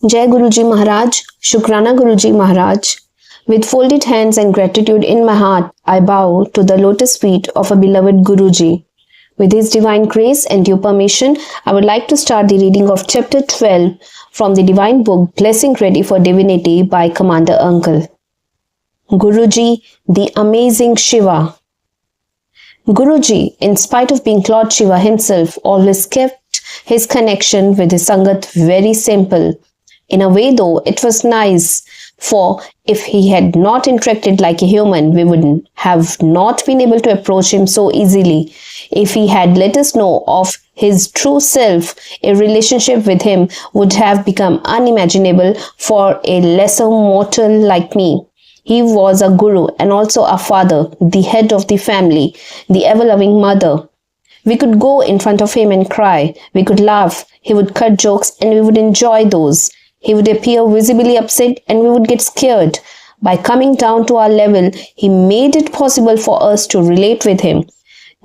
Jai Guruji Maharaj, Shukrana Guruji Maharaj. With folded hands and gratitude in my heart, I bow to the lotus feet of a beloved Guruji. With his divine grace and due permission, I would like to start the reading of chapter 12 from the divine book Blessing Ready for Divinity by Commander Uncle. Guruji, the amazing Shiva. Guruji, in spite of being Lord Shiva himself, always kept his connection with his Sangat very simple. In a way though, it was nice, for if he had not interacted like a human, we would have not been able to approach him so easily. If he had let us know of his true self, a relationship with him would have become unimaginable for a lesser mortal like me. He was a guru and also a father, the head of the family, the ever-loving mother. We could go in front of him and cry. We could laugh. He would cut jokes and we would enjoy those. He would appear visibly upset and we would get scared. By coming down to our level, he made it possible for us to relate with him.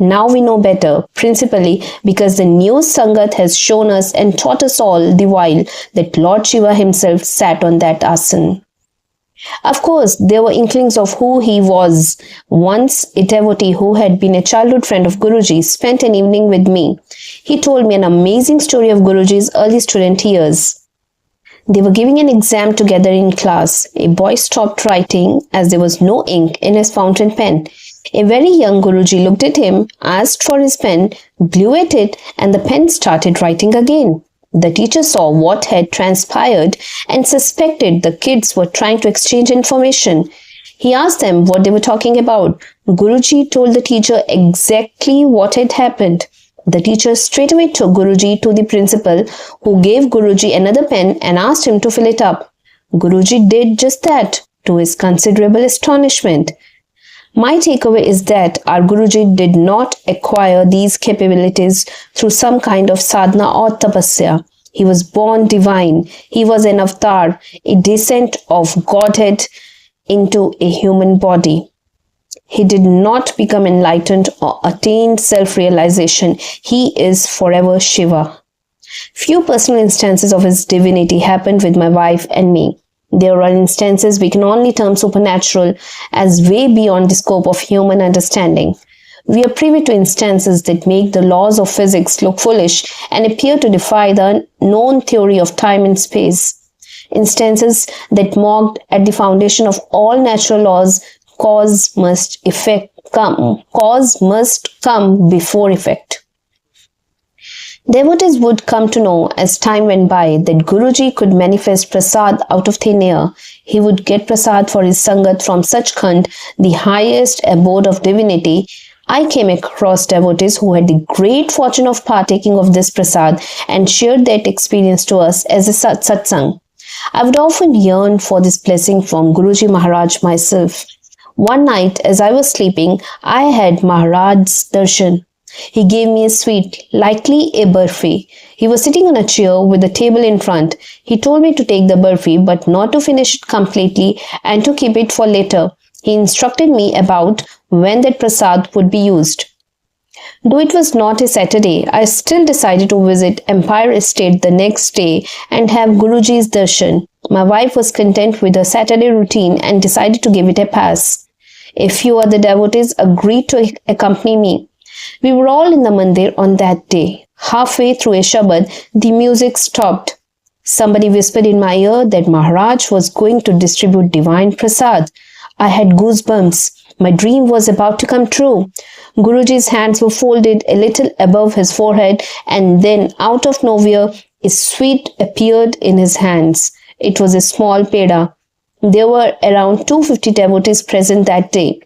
Now we know better, principally because the new Sangat has shown us and taught us all the while that Lord Shiva himself sat on that asana. Of course, there were inklings of who he was. Once, a devotee who had been a childhood friend of Guruji spent an evening with me. He told me an amazing story of Guruji's early student years. They were giving an exam together in class. A boy stopped writing as there was no ink in his fountain pen. A very young Guruji looked at him, asked for his pen, blew at it, and the pen started writing again. The teacher saw what had transpired and suspected the kids were trying to exchange information. He asked them what they were talking about. Guruji told the teacher exactly what had happened. The teacher straightaway took Guruji to the principal, who gave Guruji another pen and asked him to fill it up. Guruji did just that, to his considerable astonishment. My takeaway is that our Guruji did not acquire these capabilities through some kind of sadhana or tapasya. He was born divine. He was an avatar, a descent of Godhead into a human body. He did not become enlightened or attain self-realization. He is forever Shiva. Few personal instances of his divinity happened with my wife and me. There are instances we can only term supernatural as way beyond the scope of human understanding. We are privy to instances that make the laws of physics look foolish and appear to defy the known theory of time and space. Instances that mocked at the foundation of all natural laws. Cause must come before effect. Devotees would come to know as time went by that Guruji could manifest prasad out of thin air. He would get prasad for his Sangat from Sachkhand, the highest abode of divinity. I came across devotees who had the great fortune of partaking of this prasad and shared that experience to us as a satsang. I would often yearn for this blessing from Guruji Maharaj myself. One night, as I was sleeping, I had Maharaj's darshan. He gave me a sweet, likely a burfi. He was sitting on a chair with a table in front. He told me to take the burfi, but not to finish it completely and to keep it for later. He instructed me about when that prasad would be used. Though it was not a Saturday, I still decided to visit Empire Estate the next day and have Guruji's darshan. My wife was content with her Saturday routine and decided to give it a pass. A few other devotees agreed to accompany me. We were all in the mandir on that day. Halfway through a Shabad, the music stopped. Somebody whispered in my ear that Maharaj was going to distribute divine prasad. I had goosebumps. My dream was about to come true. Guruji's hands were folded a little above his forehead, and then out of nowhere, a sweet appeared in his hands. It was a small peda. There were around 250 devotees present that day.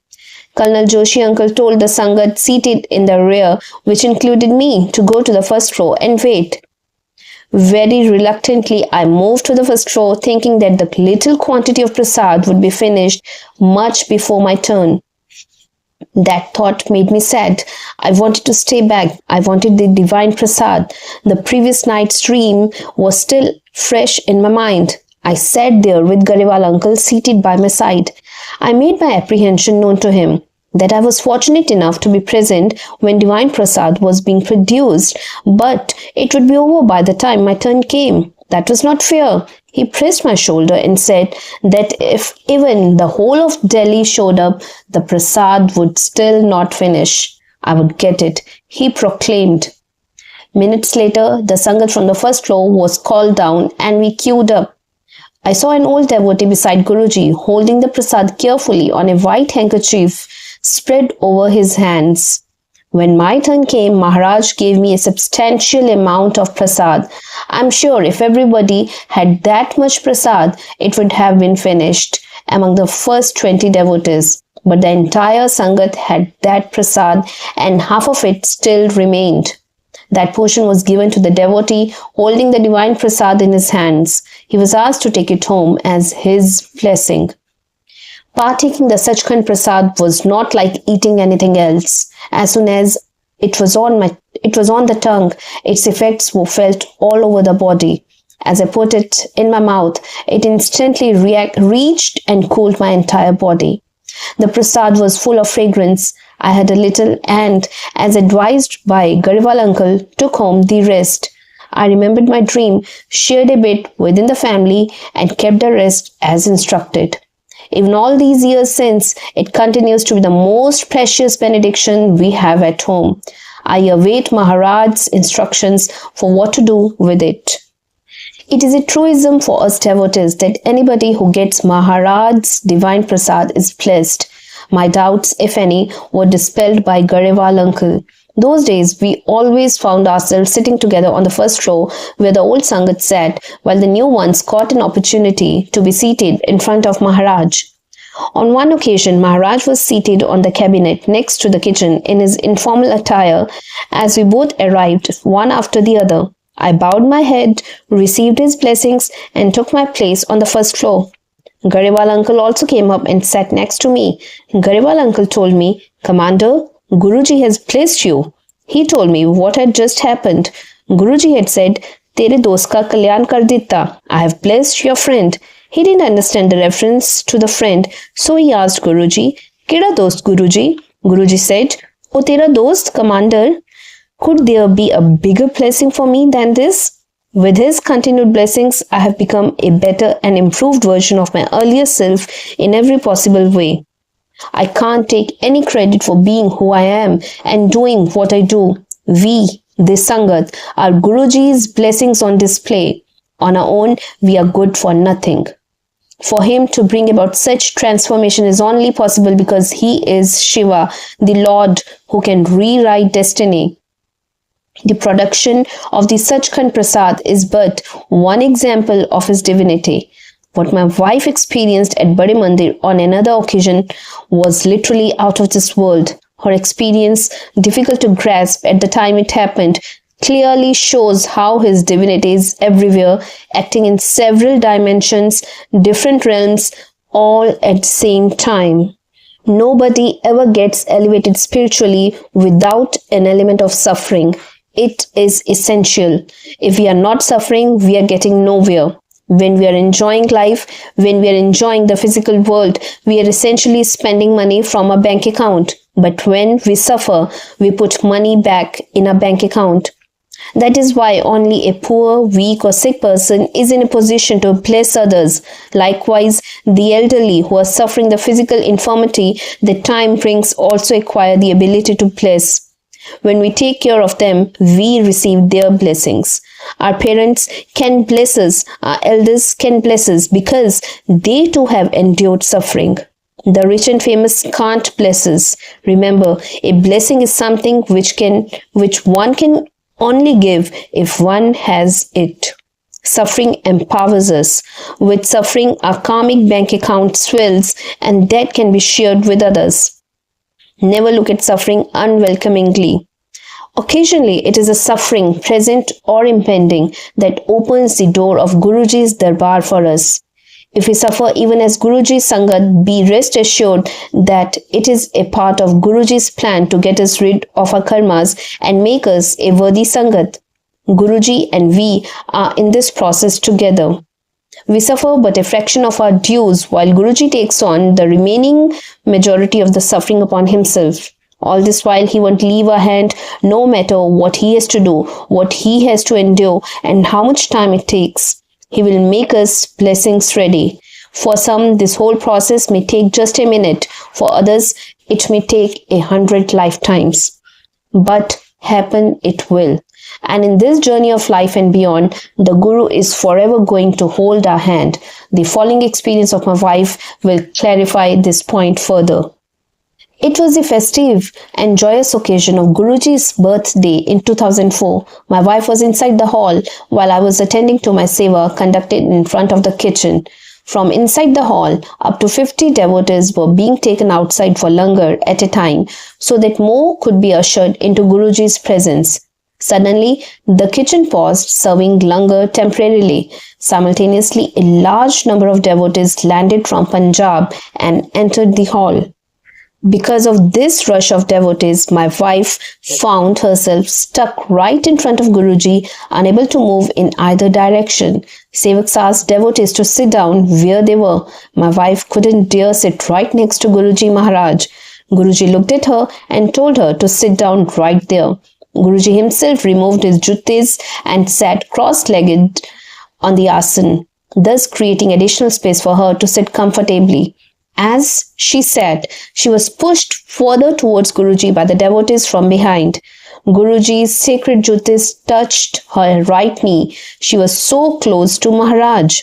Colonel Joshi uncle told the Sangat seated in the rear, which included me, to go to the first row and wait. Very reluctantly, I moved to the first row, thinking that the little quantity of prasad would be finished much before my turn. That thought made me sad. I wanted to stay back. I wanted the divine prasad. The previous night's dream was still fresh in my mind. I sat there with Garewal uncle seated by my side. I made my apprehension known to him. that I was fortunate enough to be present when divine prasad was being produced, but it would be over by the time my turn came. That was not fear. He pressed my shoulder and said that if even the whole of Delhi showed up, the prasad would still not finish. I would get it, he proclaimed. Minutes later, the Sangat from the first floor was called down and we queued up. I saw an old devotee beside Guruji holding the prasad carefully on a white handkerchief spread over his hands. When my turn came, Maharaj gave me a substantial amount of prasad. I'm sure if everybody had that much prasad, it would have been finished among the first 20 devotees. But the entire Sangat had that prasad and half of it still remained. That portion was given to the devotee holding the divine prasad in his hands. He was asked to take it home as his blessing. Partaking the Sachkhand Prasad was not like eating anything else. As soon as it was on the tongue, its effects were felt all over the body. As I put it in my mouth, it instantly reached and cooled my entire body. The prasad was full of fragrance. I had a little and, as advised by Gariwal uncle, took home the rest. I remembered my dream, shared a bit within the family, and kept the rest as instructed. Even all these years since, it continues to be the most precious benediction we have at home. I await Maharaj's instructions for what to do with it. It is a truism for us devotees that anybody who gets Maharaj's divine prasad is blessed. My doubts, if any, were dispelled by Garewal uncle. Those days, we always found ourselves sitting together on the first row where the old Sangat sat, while the new ones caught an opportunity to be seated in front of Maharaj. On one occasion, Maharaj was seated on the cabinet next to the kitchen in his informal attire. As we both arrived, one after the other, I bowed my head, received his blessings, and took my place on the first floor. Garewal uncle also came up and sat next to me. Garewal uncle told me, "Commander, Guruji has blessed you." He told me what had just happened. Guruji had said, "Tere dost ka kalyan kar ditta. I have blessed your friend." He didn't understand the reference to the friend, so he asked Guruji, "Keda dost, Guruji?" Guruji said, "O tera dost, Commander. Could there be a bigger blessing for me than this?" With his continued blessings, I have become a better and improved version of my earlier self in every possible way. I can't take any credit for being who I am and doing what I do. We, the Sangat, are Guruji's blessings on display. On our own, we are good for nothing. For him to bring about such transformation is only possible because he is Shiva, the Lord who can rewrite destiny. The production of the Sachkhand Prasad is but one example of his divinity. What my wife experienced at Bade Mandir on another occasion was literally out of this world. Her experience, difficult to grasp at the time it happened, clearly shows how his divinity is everywhere, acting in several dimensions, different realms, all at the same time. Nobody ever gets elevated spiritually without an element of suffering. It is essential. If we are not suffering, we are getting nowhere. When we are enjoying life, when we are enjoying the physical world, we are essentially spending money from our bank account. But when we suffer, we put money back in our bank account. That is why only a poor, weak or sick person is in a position to bless others. Likewise, the elderly who are suffering the physical infirmity that time brings also acquire the ability to bless. When we take care of them, we receive their blessings. Our parents can bless us, our elders can bless us because they too have endured suffering. The rich and famous can't bless us. Remember, a blessing is something which one can only give if one has it. Suffering empowers us. With suffering, our karmic bank account swells and that can be shared with others. Never look at suffering unwelcomingly. Occasionally, it is a suffering, present or impending, that opens the door of Guruji's darbar for us. If we suffer even as Guruji's Sangat, be rest assured that it is a part of Guruji's plan to get us rid of our karmas and make us a worthy Sangat. Guruji and we are in this process together. We suffer but a fraction of our dues while Guruji takes on the remaining majority of the suffering upon himself. All this while he won't leave our hand no matter what he has to do, what he has to endure and how much time it takes. He will make us blessings ready. For some, this whole process may take just a minute. For others, it may take 100 lifetimes. But happen it will. And in this journey of life and beyond, the Guru is forever going to hold our hand. The following experience of my wife will clarify this point further. It was the festive and joyous occasion of Guruji's birthday in 2004. My wife was inside the hall while I was attending to my seva conducted in front of the kitchen. From inside the hall, up to 50 devotees were being taken outside for langar at a time so that more could be ushered into Guruji's presence. Suddenly, the kitchen paused, serving langar temporarily. Simultaneously, a large number of devotees landed from Punjab and entered the hall. Because of this rush of devotees, my wife found herself stuck right in front of Guruji, unable to move in either direction. Sevaks asked devotees to sit down where they were. My wife couldn't dare sit right next to Guruji Maharaj. Guruji looked at her and told her to sit down right there. Guruji himself removed his juttis and sat cross-legged on the asana, thus creating additional space for her to sit comfortably. As she sat, she was pushed further towards Guruji by the devotees from behind. Guruji's sacred juttis touched her right knee. She was so close to Maharaj.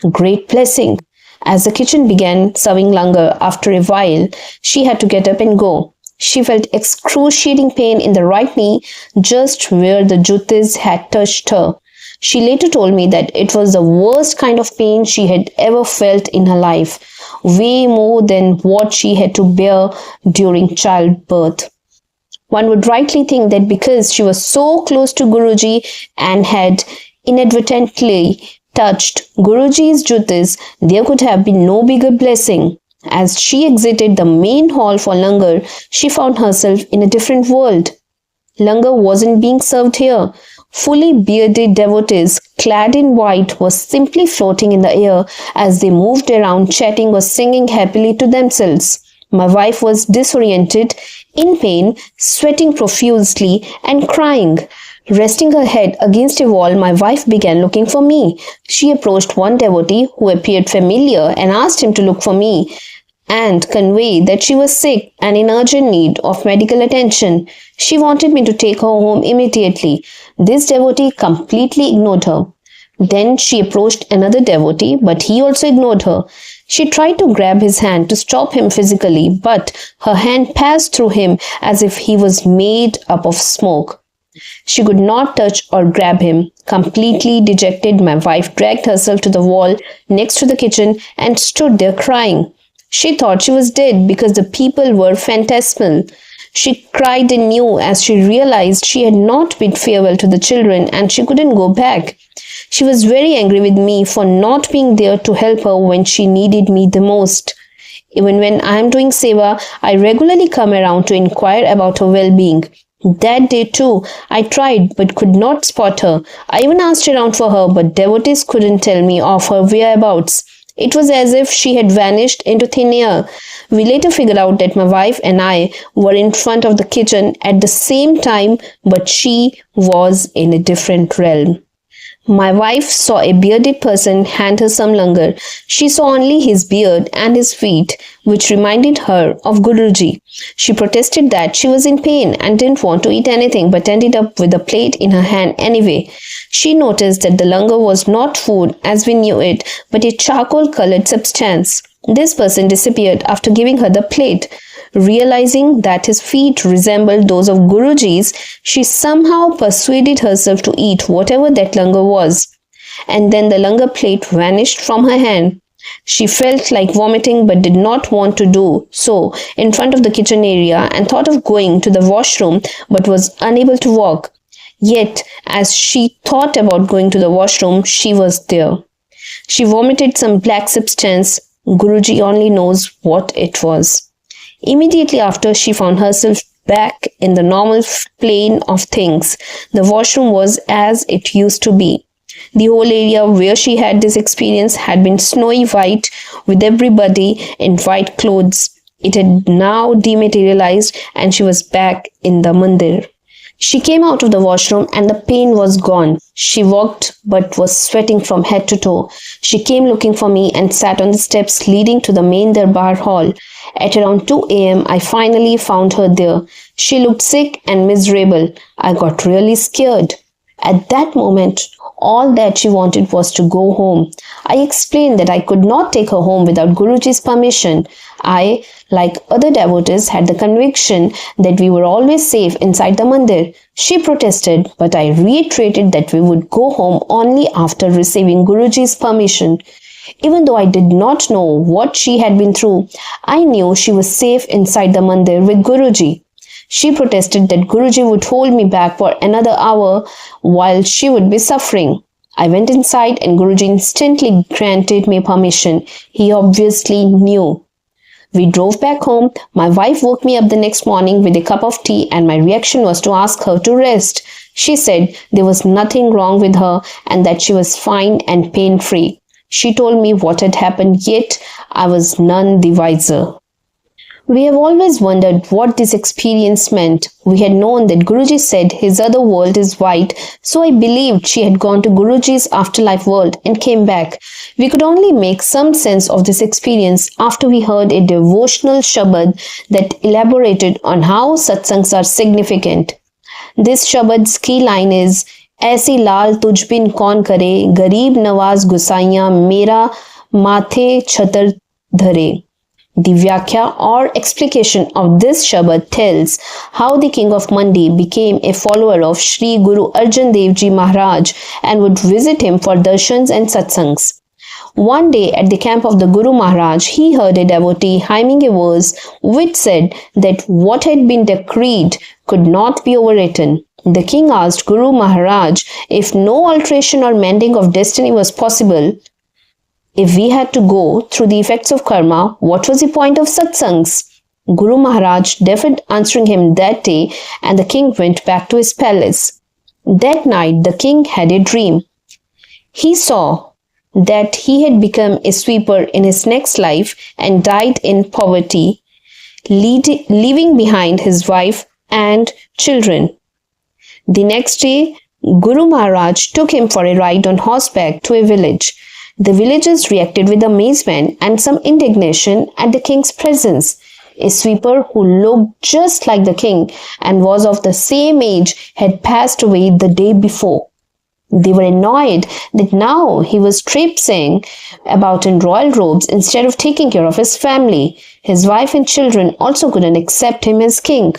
Great blessing. As the kitchen began serving langar, after a while, she had to get up and go. She felt excruciating pain in the right knee, just where the juttis had touched her. She later told me that it was the worst kind of pain she had ever felt in her life, way more than what she had to bear during childbirth. One would rightly think that because she was so close to Guruji and had inadvertently touched Guruji's juttis, there could have been no bigger blessing. As she exited the main hall for langar, she found herself in a different world. Langar wasn't being served here. Fully bearded devotees, clad in white, were simply floating in the air as they moved around, chatting or singing happily to themselves. My wife was disoriented, in pain, sweating profusely, and crying. Resting her head against a wall, my wife began looking for me. She approached one devotee who appeared familiar and asked him to look for me and convey that she was sick and in urgent need of medical attention. She wanted me to take her home immediately. This devotee completely ignored her. Then she approached another devotee, but he also ignored her. She tried to grab his hand to stop him physically, but her hand passed through him as if he was made up of smoke. She could not touch or grab him. Completely dejected, my wife dragged herself to the wall next to the kitchen and stood there crying. She thought she was dead because the people were phantasmal. She cried anew as she realized she had not bid farewell to the children and she couldn't go back. She was very angry with me for not being there to help her when she needed me the most. Even when I am doing seva, I regularly come around to inquire about her well-being. That day too, I tried but could not spot her. I even asked around for her, but devotees couldn't tell me of her whereabouts. It was as if she had vanished into thin air. We later figured out that my wife and I were in front of the kitchen at the same time, but she was in a different realm. My wife saw a bearded person hand her some langar. She saw only his beard and his feet, which reminded her of Guruji. She protested that she was in pain and didn't want to eat anything, but ended up with a plate in her hand anyway. She noticed that the langar was not food as we knew it, but a charcoal-colored substance. This person disappeared after giving her the plate. Realizing that his feet resembled those of Guruji's, she somehow persuaded herself to eat whatever that langar was. And then the langar plate vanished from her hand. She felt like vomiting but did not want to do so in front of the kitchen area and thought of going to the washroom but was unable to walk. Yet, as she thought about going to the washroom, she was there. She vomited some black substance. Guruji only knows what it was. Immediately after, she found herself back in the normal plane of things. The washroom was as it used to be. The whole area where she had this experience had been snowy white with everybody in white clothes. It had now dematerialized and she was back in the mandir. She came out of the washroom and the pain was gone. She walked but was sweating from head to toe. She came looking for me and sat on the steps leading to the main Darbar hall. At around 2 a.m., I finally found her there. She looked sick and miserable. I got really scared. At that moment, all that she wanted was to go home. I explained that I could not take her home without Guruji's permission. I, like other devotees, had the conviction that we were always safe inside the mandir. She protested, but I reiterated that we would go home only after receiving Guruji's permission. Even though I did not know what she had been through, I knew she was safe inside the mandir with Guruji. She protested that Guruji would hold me back for another hour while she would be suffering. I went inside and Guruji instantly granted me permission. He obviously knew. We drove back home. My wife woke me up the next morning with a cup of tea and my reaction was to ask her to rest. She said there was nothing wrong with her and that she was fine and pain-free. She told me what had happened, yet I was none the wiser. We have always wondered what this experience meant. We had known that Guruji said his other world is white, so I believed she had gone to Guruji's afterlife world and came back. We could only make some sense of this experience after we heard a devotional shabad that elaborated on how satsangs are significant. This shabad's key line is, ऐसी लाल तुझ बिन कौन करे, गरीब नवाज गुसाइयां मेरा माथे छतर धरे. The Vyakhya or explication of this Shabad tells how the king of Mandi became a follower of Sri Guru Arjan Dev Ji Maharaj and would visit him for darshans and satsangs. One day at the camp of the Guru Maharaj, he heard a devotee hymning a verse which said that what had been decreed could not be overwritten. The king asked Guru Maharaj if no alteration or mending of destiny was possible. If we had to go through the effects of karma, what was the point of satsangs? Guru Maharaj deferred answering him that day and the king went back to his palace. That night the king had a dream. He saw that he had become a sweeper in his next life and died in poverty, leaving behind his wife and children. The next day, Guru Maharaj took him for a ride on horseback to a village. The villagers reacted with amazement and some indignation at the king's presence. A sweeper who looked just like the king and was of the same age had passed away the day before. They were annoyed that now he was traipsing about in royal robes instead of taking care of his family. His wife and children also couldn't accept him as king.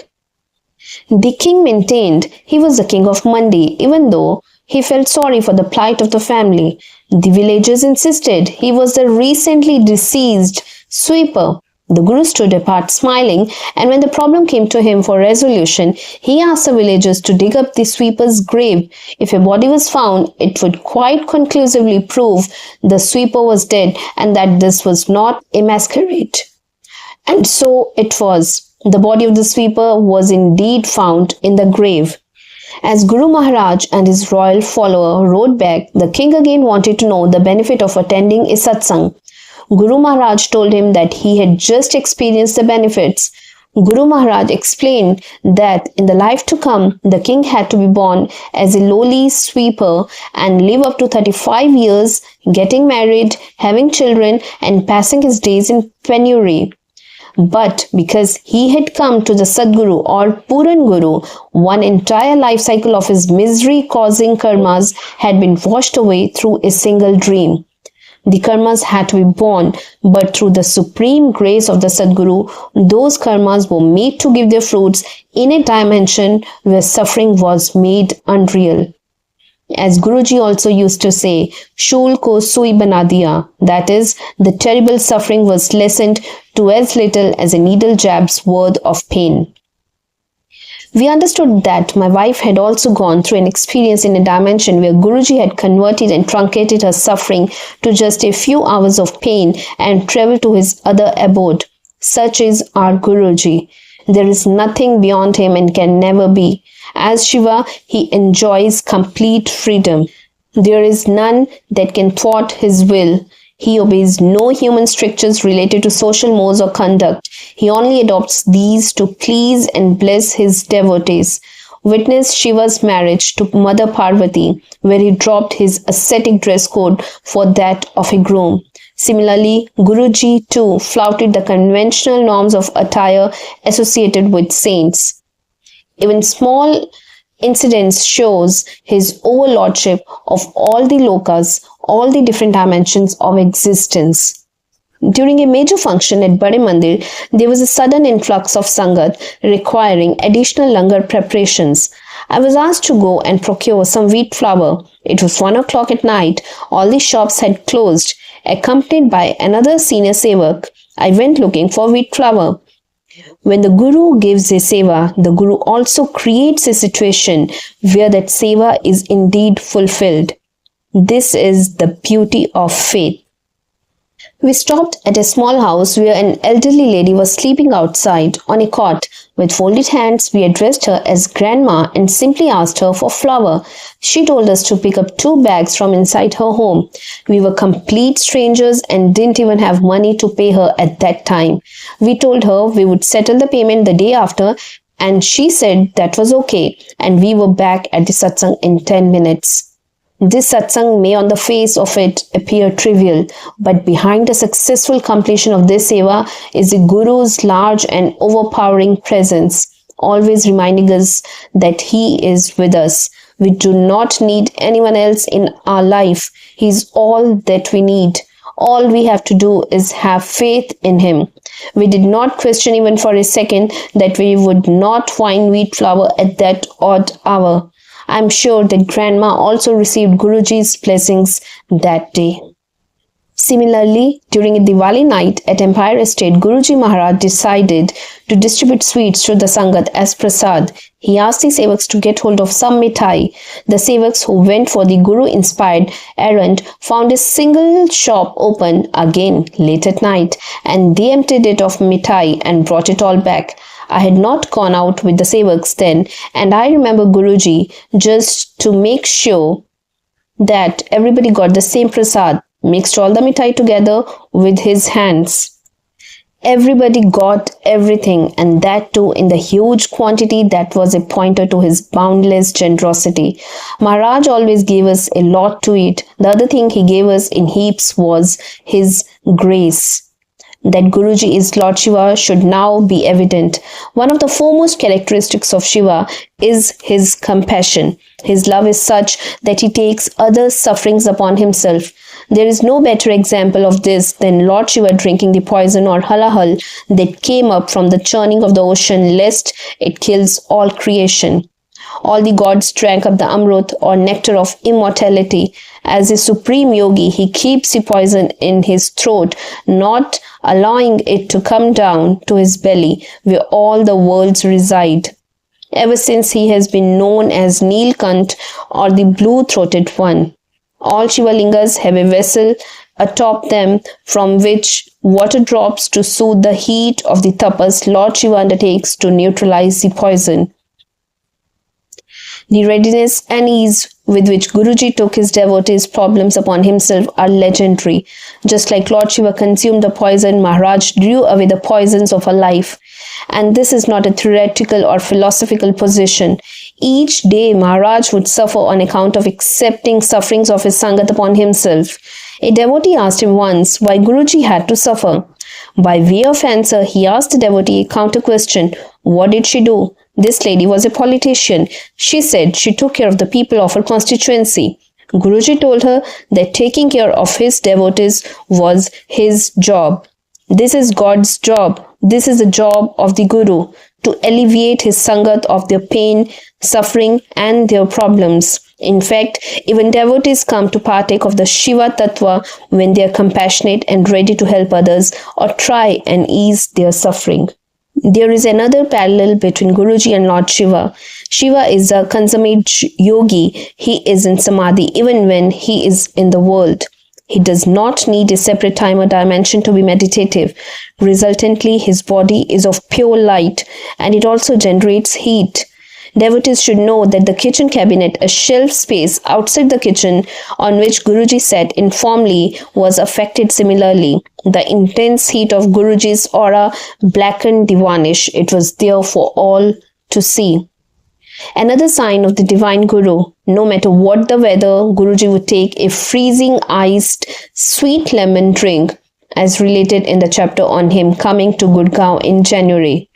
The king maintained he was the king of Mandi, even though he felt sorry for the plight of the family. The villagers insisted he was the recently deceased sweeper. The Guru stood apart smiling, and when the problem came to him for resolution, he asked the villagers to dig up the sweeper's grave. If a body was found, it would quite conclusively prove the sweeper was dead and that this was not a masquerade. And so it was. The body of the sweeper was indeed found in the grave. As Guru Maharaj and his royal follower rode back, the king again wanted to know the benefit of attending a satsang. Guru Maharaj told him that he had just experienced the benefits. Guru Maharaj explained that in the life to come, the king had to be born as a lowly sweeper and live up to 35 years, getting married, having children, and passing his days in penury. But because he had come to the Sadguru or Puran Guru, one entire life cycle of his misery-causing karmas had been washed away through a single dream. The karmas had to be born, but through the supreme grace of the Sadguru, those karmas were made to give their fruits in a dimension where suffering was made unreal. As Guruji also used to say, Shul ko sui bana diya, that is, the terrible suffering was lessened to as little as a needle jab's worth of pain. We understood that my wife had also gone through an experience in a dimension where Guruji had converted and truncated her suffering to just a few hours of pain and traveled to his other abode. Such is our Guruji. There is nothing beyond him and can never be. As Shiva, he enjoys complete freedom. There is none that can thwart his will. He obeys no human strictures related to social modes or conduct. He only adopts these to please and bless his devotees. witnessed Shiva's marriage to Mother Parvati, where he dropped his ascetic dress code for that of a groom. Similarly, Guruji too flouted the conventional norms of attire associated with saints. Even small incidents shows his overlordship of all the lokas, all the different dimensions of existence. During a major function at Bade Mandir, there was a sudden influx of sangat requiring additional langar preparations. I was asked to go and procure some wheat flour. It was 1 o'clock at night. All the shops had closed. Accompanied by another senior sevak, I went looking for wheat flour. When the Guru gives a seva, the Guru also creates a situation where that seva is indeed fulfilled. This is the beauty of faith. We stopped at a small house where an elderly lady was sleeping outside on a cot. With folded hands, we addressed her as Grandma and simply asked her for flour. She told us to pick up 2 bags from inside her home. We were complete strangers and didn't even have money to pay her at that time. We told her we would settle the payment the day after, and she said that was okay, and we were back at the satsang in 10 minutes. This satsang may on the face of it appear trivial, but behind the successful completion of this seva is the Guru's large and overpowering presence, always reminding us that he is with us. We do not need anyone else in our life. He is all that we need. All we have to do is have faith in him. We did not question even for a second that we would not find wheat flour at that odd hour. I am sure that Grandma also received Guruji's blessings that day. Similarly, during a Diwali night at Empire Estate, Guruji Maharaj decided to distribute sweets to the Sangat as prasad. He asked the sevaks to get hold of some mithai. The sevaks who went for the Guru-inspired errand found a single shop open again late at night, and they emptied it of mithai and brought it all back. I had not gone out with the sevaks then, and I remember Guruji, just to make sure that everybody got the same prasad, mixed all the mithai together with his hands. Everybody got everything, and that too in the huge quantity that was a pointer to his boundless generosity. Maharaj always gave us a lot to eat. The other thing he gave us in heaps was his grace. That Guruji is Lord Shiva should now be evident. One of the foremost characteristics of Shiva is his compassion. His love is such that he takes others' sufferings upon himself. There is no better example of this than Lord Shiva drinking the poison or halahal that came up from the churning of the ocean lest it kills all creation. All the gods drank up the amrut or nectar of immortality. As a supreme yogi, he keeps the poison in his throat, not allowing it to come down to his belly, where all the worlds reside. Ever since he has been known as Neelkant or the blue-throated one. All Shiva lingas have a vessel atop them from which water drops to soothe the heat of the tapas Lord Shiva undertakes to neutralize the poison. The readiness and ease with which Guruji took his devotees' problems upon himself are legendary. Just like Lord Shiva consumed the poison, Maharaj drew away the poisons of our life. And this is not a theoretical or philosophical position. Each day Maharaj would suffer on account of accepting sufferings of his Sangat upon himself. A devotee asked him once why Guruji had to suffer. By way of answer, he asked the devotee a counter question. What did she do? This lady was a politician. She said she took care of the people of her constituency. Guruji told her that taking care of his devotees was his job. This is God's job. This is the job of the Guru, to alleviate his Sangat of their pain, suffering and their problems. In fact, even devotees come to partake of the Shiva Tattva when they are compassionate and ready to help others or try and ease their suffering. There is another parallel between Guruji and Lord Shiva. Shiva is a consummate yogi. He is in Samadhi even when he is in the world. He does not need a separate time or dimension to be meditative. Resultantly, his body is of pure light and it also generates heat. Devotees should know that the kitchen cabinet, a shelf space outside the kitchen on which Guruji sat informally, was affected similarly. The intense heat of Guruji's aura blackened the varnish. It was there for all to see. Another sign of the divine guru, no matter what the weather, Guruji would take a freezing iced sweet lemon drink, as related in the chapter on him coming to Gurgaon in January.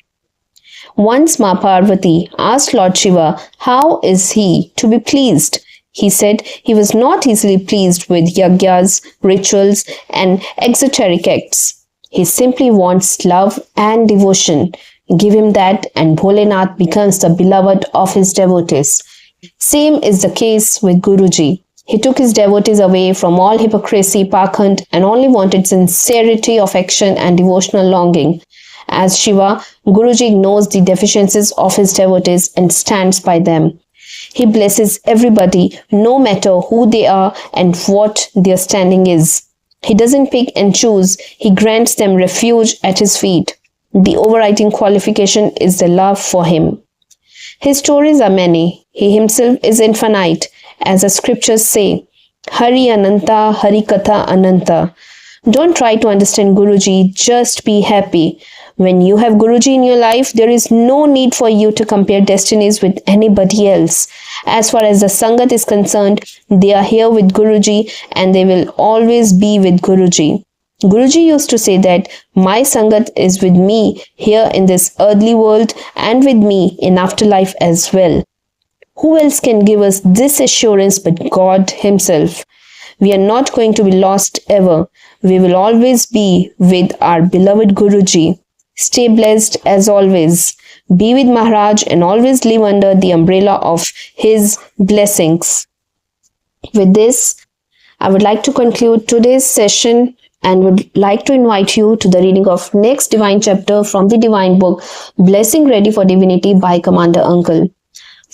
Once Ma Parvati asked Lord Shiva how is he to be pleased. He said he was not easily pleased with yagyas, rituals, and exoteric acts. He simply wants love and devotion. Give him that and Bholenath becomes the beloved of his devotees. Same is the case with Guruji. He took his devotees away from all hypocrisy, pakhand, and only wanted sincerity of action and devotional longing. As Shiva, Guruji ignores the deficiencies of his devotees and stands by them. He blesses everybody, no matter who they are and what their standing is. He doesn't pick and choose, he grants them refuge at his feet. The overriding qualification is the love for him. His stories are many. He himself is infinite, as the scriptures say, Hari Ananta, Hari Katha Ananta. Don't try to understand Guruji, just be happy. When you have Guruji in your life, there is no need for you to compare destinies with anybody else. As far as the Sangat is concerned, they are here with Guruji and they will always be with Guruji. Guruji used to say that my Sangat is with me here in this earthly world and with me in afterlife as well. Who else can give us this assurance but God Himself? We are not going to be lost ever. We will always be with our beloved Guruji. Stay blessed as always. Be with Maharaj and always live under the umbrella of his blessings. With this, I would like to conclude today's session and would like to invite you to the reading of next divine chapter from the divine book Blessing Ready for Divinity by Commander Uncle.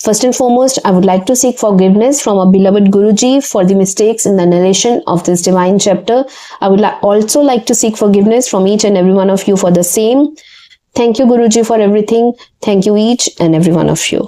First and foremost, I would like to seek forgiveness from our beloved Guruji for the mistakes in the narration of this divine chapter. I would also like to seek forgiveness from each and every one of you for the same. Thank you, Guruji, for everything. Thank you each and every one of you.